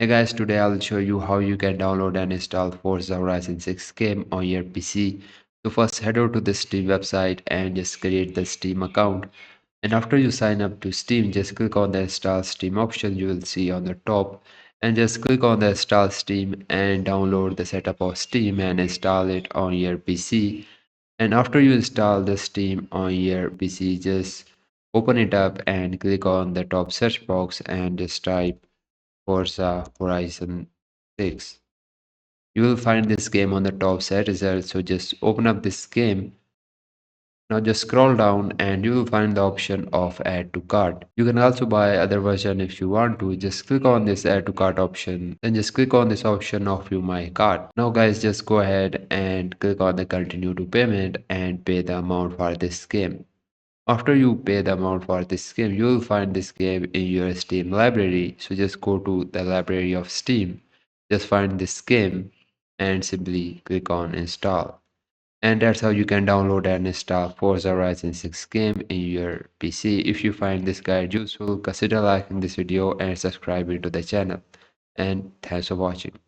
Hey guys, today I'll show you how you can download and install Forza Horizon 6 game on your PC. So first head over to the Steam website and just create the Steam account. And after you sign up to Steam, just click on the install Steam option you will see on the top. And just click on the install Steam and download the setup of Steam and install it on your PC. And after you install the Steam on your PC, just open it up and click on the top search box and just type Forza Horizon 6. You will find this game on the top set results, so just open up this game. Now just scroll down and you will find the option of add to cart. You can also buy other version if you want to. Just click on this add to cart option, then just click on this option of view my cart. Now guys, just go ahead and click on the continue to payment and pay the amount for this game. After you pay the amount for this game, you will find this game in your Steam library. So just go to the library of Steam, just find this game and simply click on install. And that's how you can download and install Forza Horizon 6 game in your PC. If you find this guide useful, consider liking this video and subscribing to the channel. And thanks for watching.